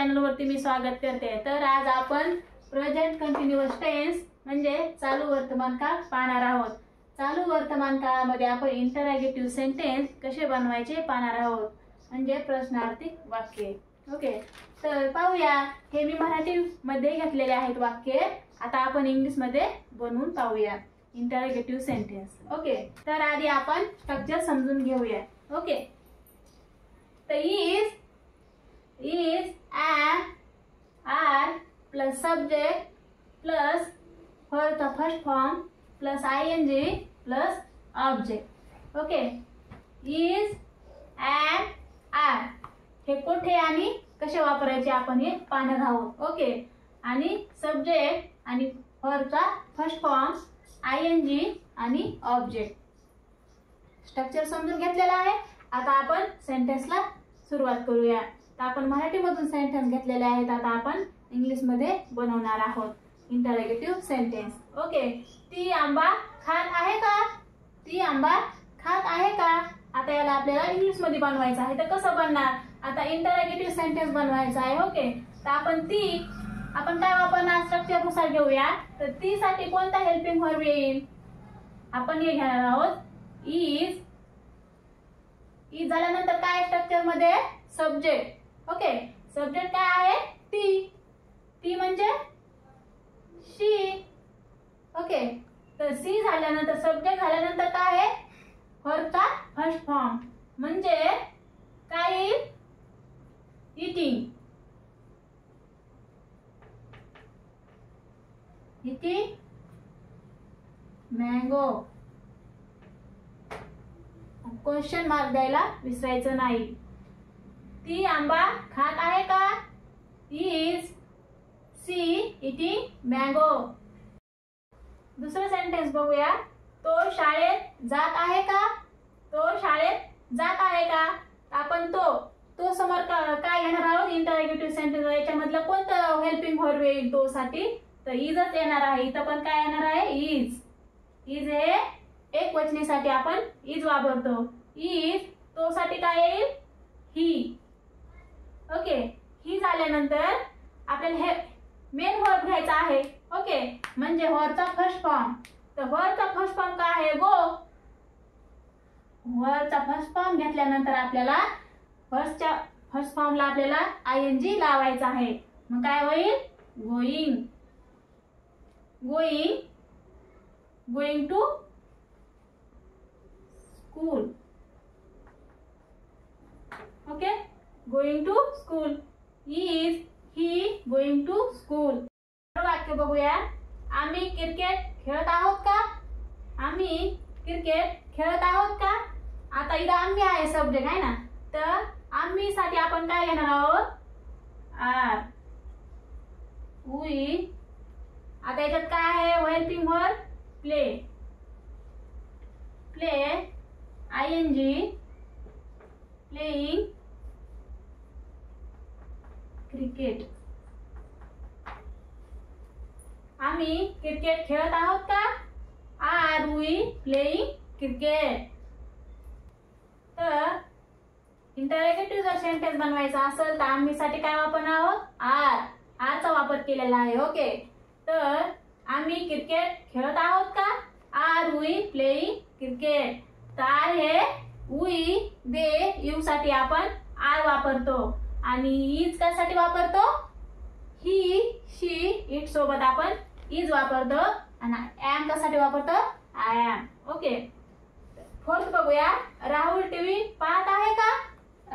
चॅनलवरती मी स्वागत करते। तर आज आपण प्रेझेंट कंटिन्युअस टेन्स म्हणजे चालू वर्तमान काळ पाहणार आहोत। चालू वर्तमान काळामध्ये आपण इंटरॅगेटिव्ह सेंटेन्स कसे बनवायचे पाहणार आहोत, म्हणजे प्रश्नार्थी वाक्ये। ओके, तर पाहूया। हे मी मराठी मध्ये घेतलेले आहेत वाक्ये, आता आपण इंग्लिश मध्ये बनवून पाहूया इंटरॅगेटिव्ह सेंटेन्स। ओके, तर आधी आपण स्ट्रक्चर समजून घेऊया। ओके, तर is and are plus subject plus for the first form plus ing plus object। Okay, is and are हे कुठे आणि कसे वापरायचे आपण हे पाहणार आहोत। ओके, आणि सब्जेक्ट आणि for चा फर्स्ट फॉर्म ing आणि ऑब्जेक्ट स्ट्रक्चर समजून घेतलेला आहे। आता आपण सेंटेन्सला सुरुवात करूया। तर आपण मराठी मधून सेंटेन्स घेतलेले आहेत, आता आपण इंग्लिश मध्ये बनवणार आहोत इंटरॅगेटिव्ह सेंटेन्स। ओके, ती आंबा खात आहे का? ती आंबा खात आहे का? आता याला आपल्याला इंग्लिश मध्ये बनवायचं आहे, तर कसं बनणार? आता इंटरॅगेटिव्ह सेंटेन्स बनवायचा आहे। ओके, तर आपण काय वापरणार? स्ट्रक्चर नुसार घेऊया। तर ती साठी कोणता हेल्पिंग वर्ब येईल? आपण हे घेणार आहोत इज झाल्यानंतर काय स्ट्रक्चर मध्ये? सब्जेक्ट। ओके, सब्जेक्ट काय आहे? ती म्हणजे शी। ओके, तर सी झाल्यानंतर सब्जेक्ट झाल्यानंतर काय आहे? वर्बचा फर्स्ट फॉर्म म्हणजे काय येईल? Eating mango. क्वेश्चन मार्क द्यायला विसरायचं नाही। ती आंबा खात आहे का? Is she eating mango. दुसरं सेंटेन्स बघूया। तो शाळेत जात आहे का? तो शाळेत जात आहे का? आपण तो समोर काय घेणार आहोत? इंटरॅगेटिव्ह सेंटेन्स। याच्यामधलं कोणतं हेल्पिंग वर्ब येईल तो साठी? तर इजच येणार आहे। इथं पण काय येणार आहे? इज हे एक वचनीसाठी आपण इज वापरतो। इज तो साठी काय येईल? ही। ओके, ही झाल्यानंतर आपल्याला हे मेन वर्ब घ्यायचा आहे। ओके, म्हणजे वर्बचा फर्स्ट फॉर्म। तर वर्बचा फर्स्ट फॉर्म काय आहे? गो। वर्बचा फर्स्ट फॉर्म घेतल्यानंतर आपल्याला फर्स्ट फॉर्मला आपल्याला आयएनजी लावायचा आहे। मग काय होईल? Going to school. Okay, going to school. Is he going to school. वाक्य बघूया। आम्ही क्रिकेट खेळत आहोत का? आम्ही क्रिकेट खेळत आहोत का? आता इथं आम्ही आहे, सब्जेक्ट आहे ना, तर आम्ही साठी आपण काय घेणार आहोत? Are we. आता याच्यात काय आहे? Helping verb play ING playing cricket. आम्ही क्रिकेट खेळत आहोत का? Are we playing cricket. तर इंटरॅगेटिव्ह जर सेंटेन्स बनवायचा असेल तर आम्ही साठी काय वापरणार आहोत? आरचा वापर केलेला आहे। ओके, तर आम्ही क्रिकेट खेळत आहोत का? Are we playing cricket. तर are he we they you साठी आपण आर वापरतो, आणि इज कशासाठी वापरतो? ही शी इट सोबत आपण इज वापरतो, आणि एम कशासाठी वापरतो? I am. ओके, फोर्थ बघूया। राहुल टीव्ही पाहत आहे का?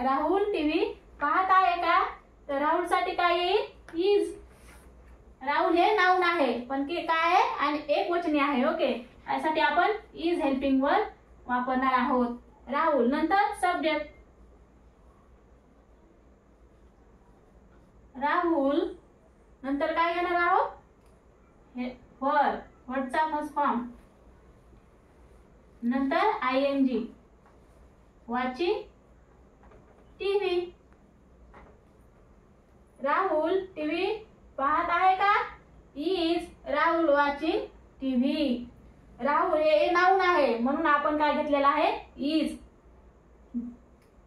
राहुल टीव्ही पाहत आहे का? तर राहुल साठी काय येईल? इज। राहुल हे नाउन आहे, पण की काय आहे? आणि एक वचनी आहे। ओके, यासाठी आपण इज हेल्पिंग वर्ब वापरणार आहोत। राहुल नंतर सब्जेक्ट राहुल नंतर काय घेणार आहोत? हे वर्बचा फर्स्ट फॉर्म नंतर आयएनजी वॉचिंग टीव्ही। राहुल टीव्ही पाहत आहे का? Is Rahul watching TV. Rahul हे नाउन आहे, म्हणून आपण काय घेतलेला आहे? इज।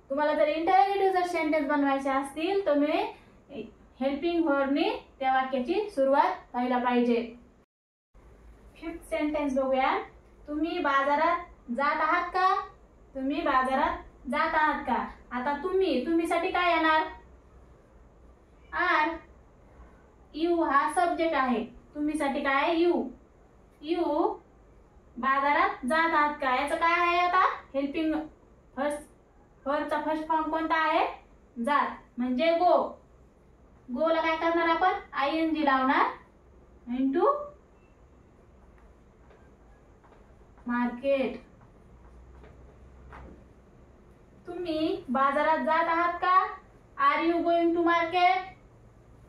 तुम्हाला जर इंटरॅगेटिव्ह जर सेंटेन्स बनवायचे असतील तर मी हेल्पिंग व्हर्बनी त्या वाक्याची सुरुवात व्हायला पाहिजे. 5th सेंटेन्स बघूया. तुम्ही बाजारात जात आहात का? तुम्ही बाजारात जात आहात का? आता तुम्ही साठी काय येणार? आर. यू हा सब्जेक्ट आहे. तुम्ही साठी काय आहे? यू बाजारात जात आहात का? याचं काय आहे आता? हेल्पिंग व्हर्बचा फर्स्ट फॉर्म कोणता आहे? जात, म्हणजे गो. गोला काय करणार आपण? आयएनजी लावणार इनटू मार्केट. तुम्ही बाजारात जात आहात का? Are you going to market?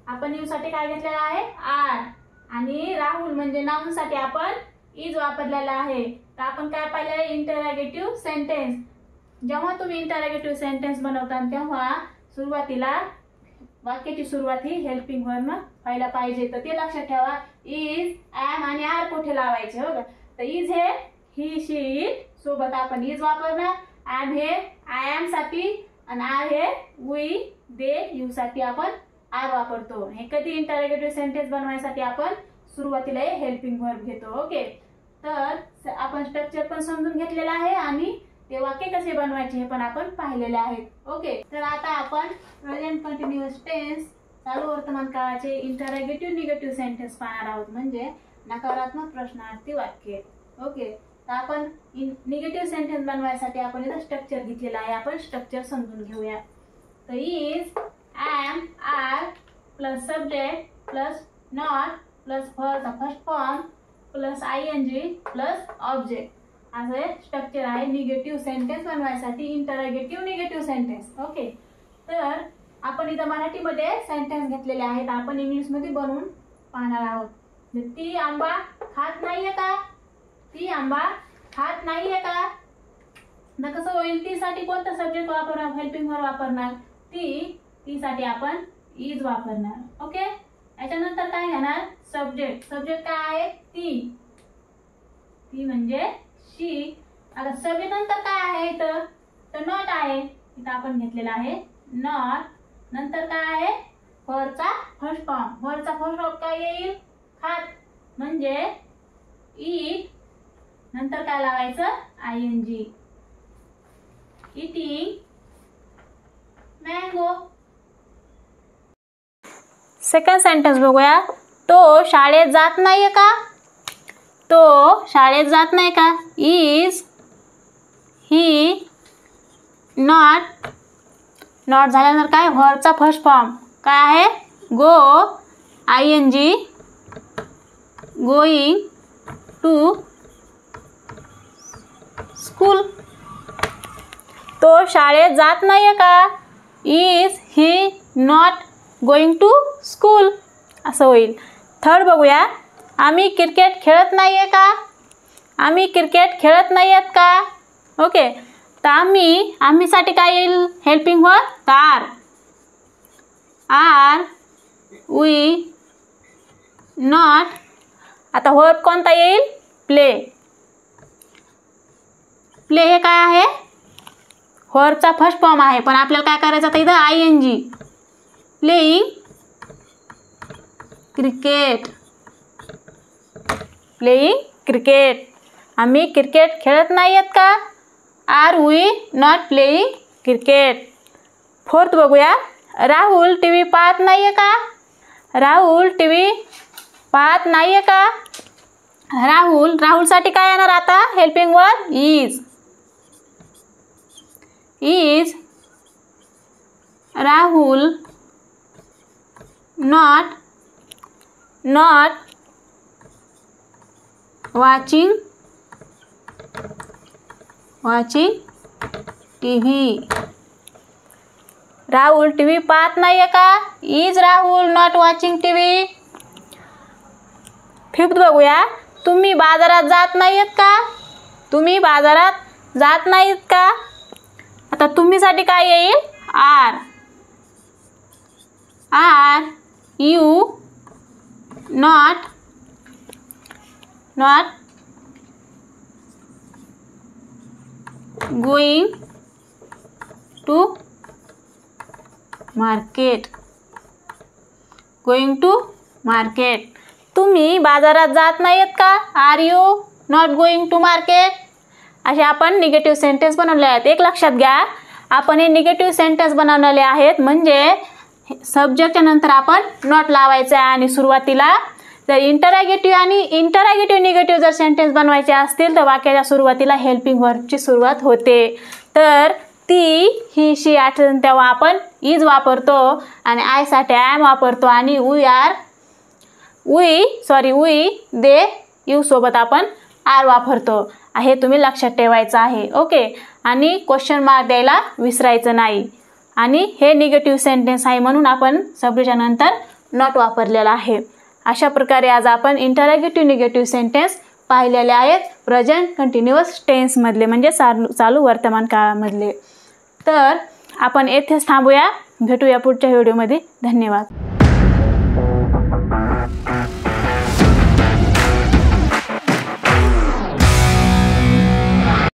आपण यू साठी काय घेतलेला आहे? आर. आणि राहुल म्हणजे नाउन साठी आपण इज वापरलेला आहे. तर आपण काय पाहिलेलं? इंटररोगेटिव्ह सेंटेन्स. जेव्हा तुम्ही इंटररोगेटिव्ह सेंटेन्स बनवता तेव्हा सुरुवातीला वाक्याची सुरुवात ही हेल्पिंग व्हर्ब व्हायला पाहिजे. तर ते लक्षात ठेवा. इज, ॲम आणि आर कुठे लावायचे बघा. तर इज हे ही, शी, इट सोबत आपण इज वापरणार. ॲम हे आय एम साठी आणि R he we, they, you साठी आपण आर वापरतो. हे कधी इंटररोगेटिव्ह सेंटेन्स बनवायसाठी आपण सुरुवातीला हेल्पिंग व्हर्ब घेतो. ओके. तर आपण स्ट्रक्चर पण समजून घेतलेला आहे आणि ते वाक्य कसे बनवायचे हे पण आपण पाहिलेले आहेत. ओके. तर आता आपण प्रेझेंट कंटिन्युअस टेन्स चालू वर्तमान काळाचे इंटररोगेटिव्ह निगेटिव्ह सेंटेन्स पाहणार आहोत, म्हणजे नकारात्मक प्रश्नार्थी वाक्य. ओके. तर आपण निगेटिव्ह सेंटेन्स बनवायसाठी आपण इथं स्ट्रक्चर घेतलेला आहे. आपण स्ट्रक्चर समजून घेऊया. तर is, am, are plus subject plus not plus व्हर्बचा first form plus ING plus object असं स्ट्रक्चर आहे निगेटिव्ह सेंटेन्स बनवायसाठी. Interrogative negative sentence. ओके. तर आपण इथं मराठीमध्ये सेंटेन्स घेतलेले आहेत, आपण इंग्लिशमध्ये बनवून पाहणार आहोत. ती आंबा खात नाहीये का? ती आंबा खात नाहीये का? तर कसं होईल? ती साठी कोणता सब्जेक्ट वापरणार? हेल्पिंग व्हर्ब वापरणार. ती साठी आपण इज वापरणार. ओके. याच्यानंतर काय घेणार? सब्जेक्ट. सब्जेक्ट काय आहे? ती म्हणजे शी. आता सब्जेक्ट नंतर काय आहे इथं? तर नॉट आहे. इथं आपण घेतलेला आहे नॉट. नंतर काय आहे? व्हर्बचा फर्स्ट फॉर्म. व्हर्बचा फर्स्ट फॉर्म काय येईल? खात, म्हणजे ईट. नंतर काय लावायचं? आयएनजी. Eating mango. सेकंड सेंटेन्स बघूया. तो शाळेत जात नाहीये का? तो शाळेत जात नाही का? Is he not. नॉट झाल्यानंतर काय? व्हर्बचा फर्स्ट फॉर्म काय आहे? Go, ING, going to school. तो शाळेत जात नाहीये का? Is he not going to school असं होईल. थर्ड बघूया. आम्ही क्रिकेट खेळत नाहीये का? आम्ही क्रिकेट खेळत नाहीयेत का? ओके. तर आम्ही साठी काय येईल? Helping verb are, we, not. आता व्हर्ब कोणता येईल? प्ले. प्ले हे काय आहे? व्हर्बचा फर्स्ट फॉर्म आहे, पण आपल्याला काय करायचं आता इथं? ING. Playing cricket. Playing cricket. आम्ही क्रिकेट खेळत नाहीयेत का? Are we not playing cricket. Fourth बघूया. राहुल टीव्ही पाहत नाहीये का? राहुल टीव्ही पाहत नाहीये का? राहुलसाठी काय येणार आता? Helping verb is. Rahul not watching TV. Rahul TV पाहत नाहीये का? Is Rahul not watching TV. Fifth बघूया. तुम्ही बाजारात जात नाहीयेत का? तुम्ही बाजारात जात नाहीत का? आता तुम्हीसाठी काय येईल? Are. You not going to market. Going to market. तुम्ही बाजारात जात नाहीत का? Are you not going to market. असे आपण निगेटिव्ह सेंटेन्स बनवले आहेत. एक लक्षात घ्या, आपण हे निगेटिव्ह सेंटेन्स बनवलेले आहेत म्हणजे सब्जेक्टच्या नंतर आपण नॉट लावायचं आहे आणि सुरुवातीला जर इंटरॅगेटिव्ह निगेटिव्ह जर सेंटेन्स बनवायचे असतील तर वाक्याच्या सुरुवातीला हेल्पिंग वर्बची सुरुवात होते. तर ती, ही, शी आठवण तेव्हा आपण इज वापरतो आणि आयसाठी ॲम वापरतो आणि वी, दे, यू सोबत आपण आर वापरतो. हे तुम्ही लक्षात ठेवायचं आहे. ओके. आणि क्वेश्चन मार्क द्यायला विसरायचं नाही. आणि हे निगेटिव्ह सेंटेन्स आहे म्हणून आपण सब्जेक्टच्या नंतर नॉट वापरलेला आहे. अशा प्रकारे आज आपण इंटरॅगेटिव्ह निगेटिव्ह सेंटेन्स पाहिलेले आहेत प्रेझेंट कंटिन्युअस टेन्समधले म्हणजे चालू वर्तमान काळामधले. तर आपण येथेच थांबूया. भेटूया पुढच्या व्हिडिओमध्ये. धन्यवाद.